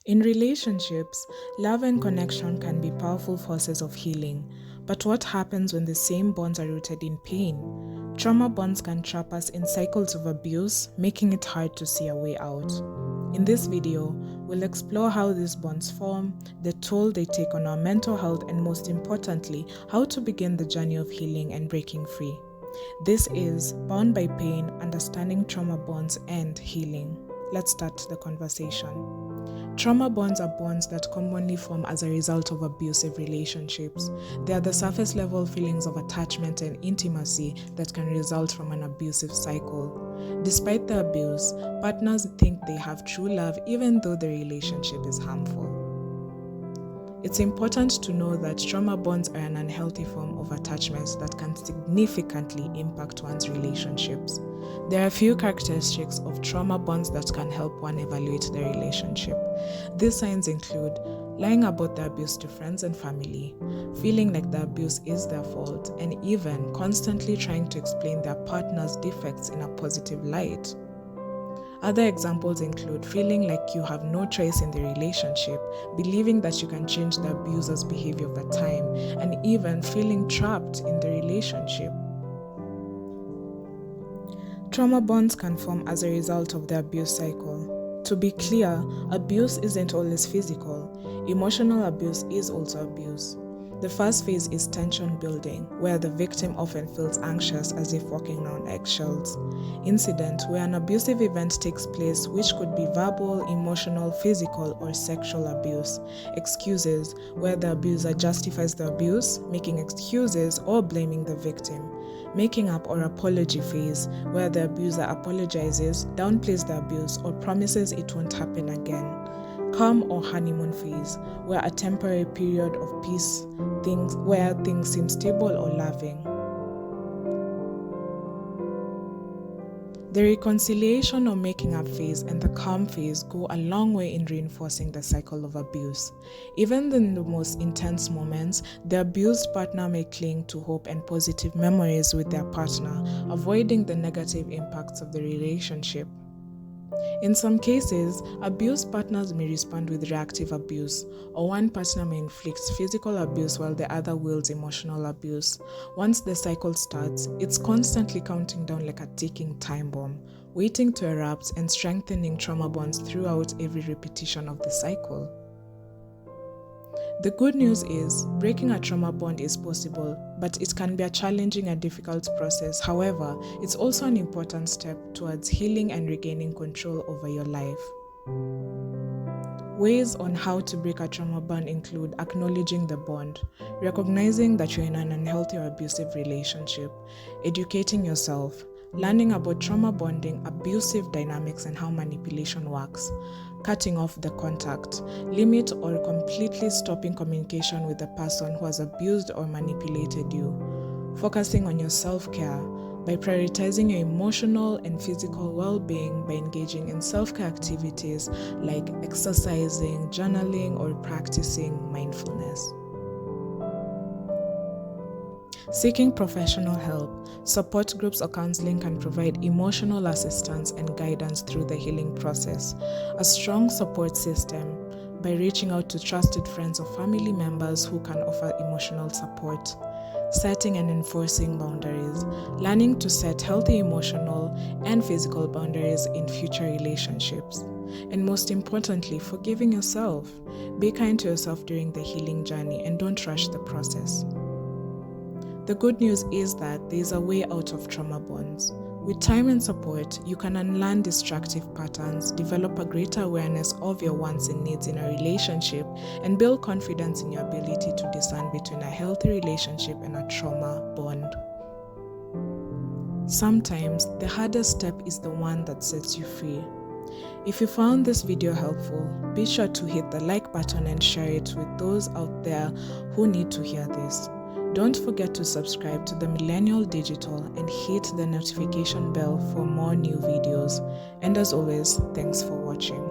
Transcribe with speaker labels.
Speaker 1: In relationships, love and connection can be powerful forces of healing. But what happens when the same bonds are rooted in pain? Trauma bonds can trap us in cycles of abuse, making it hard to see a way out. In this video, we'll explore how these bonds form, the toll they take on our mental health, and most importantly, how to begin the journey of healing and breaking free. This is Bound by Pain, Understanding Trauma Bonds and Healing. Let's start the conversation. Trauma bonds are bonds that commonly form as a result of abusive relationships. They are the surface level feelings of attachment and intimacy that can result from an abusive cycle. Despite the abuse, partners think they have true love even though the relationship is harmful. It's important to know that trauma bonds are an unhealthy form of attachment that can significantly impact one's relationships. There are a few characteristics of trauma bonds that can help one evaluate their relationship. These signs include lying about the abuse to friends and family, feeling like the abuse is their fault, and even constantly trying to explain their partner's defects in a positive light. Other examples include feeling like you have no choice in the relationship, believing that you can change the abuser's behavior over time, and even feeling trapped in the relationship. Trauma bonds can form as a result of the abuse cycle. To be clear, abuse isn't always physical. Emotional abuse is also abuse. The first phase is tension building, where the victim often feels anxious as if walking on eggshells. Incident, where an abusive event takes place, which could be verbal, emotional, physical, or sexual abuse. Excuses, where the abuser justifies the abuse, making excuses or blaming the victim. Making up or apology phase, where the abuser apologizes, downplays the abuse, or promises it won't happen again. Calm or honeymoon phase, where a temporary period of peace, where things seem stable or loving. The reconciliation or making up phase and the calm phase go a long way in reinforcing the cycle of abuse. Even in the most intense moments, the abused partner may cling to hope and positive memories with their partner, avoiding the negative impacts of the relationship. In some cases, abused partners may respond with reactive abuse, or one partner may inflict physical abuse while the other wields emotional abuse. Once the cycle starts, it's constantly counting down like a ticking time bomb, waiting to erupt and strengthening trauma bonds throughout every repetition of the cycle. The good news is, breaking a trauma bond is possible, but it can be a challenging and difficult process. However, it's also an important step towards healing and regaining control over your life. Ways on how to break a trauma bond include acknowledging the bond, recognizing that you're in an unhealthy or abusive relationship, educating yourself, learning about trauma bonding, abusive dynamics, and how manipulation works, cutting off the contact, limit or completely stopping communication with the person who has abused or manipulated you, focusing on your self-care by prioritizing your emotional and physical well-being by engaging in self-care activities like exercising, journaling, or practicing mindfulness. Seeking professional help, support groups or counseling can provide emotional assistance and guidance through the healing process. A strong support system by reaching out to trusted friends or family members who can offer emotional support. Setting and enforcing boundaries, learning to set healthy emotional and physical boundaries in future relationships. And most importantly, forgiving yourself. Be kind to yourself during the healing journey and don't rush the process. The good news is that there is a way out of trauma bonds. With time and support, you can unlearn destructive patterns, develop a greater awareness of your wants and needs in a relationship, and build confidence in your ability to discern between a healthy relationship and a trauma bond. Sometimes, the hardest step is the one that sets you free. If you found this video helpful, be sure to hit the like button and share it with those out there who need to hear this. Don't forget to subscribe to the Millenial Digital and hit the notification bell for more new videos. And as always, thanks for watching.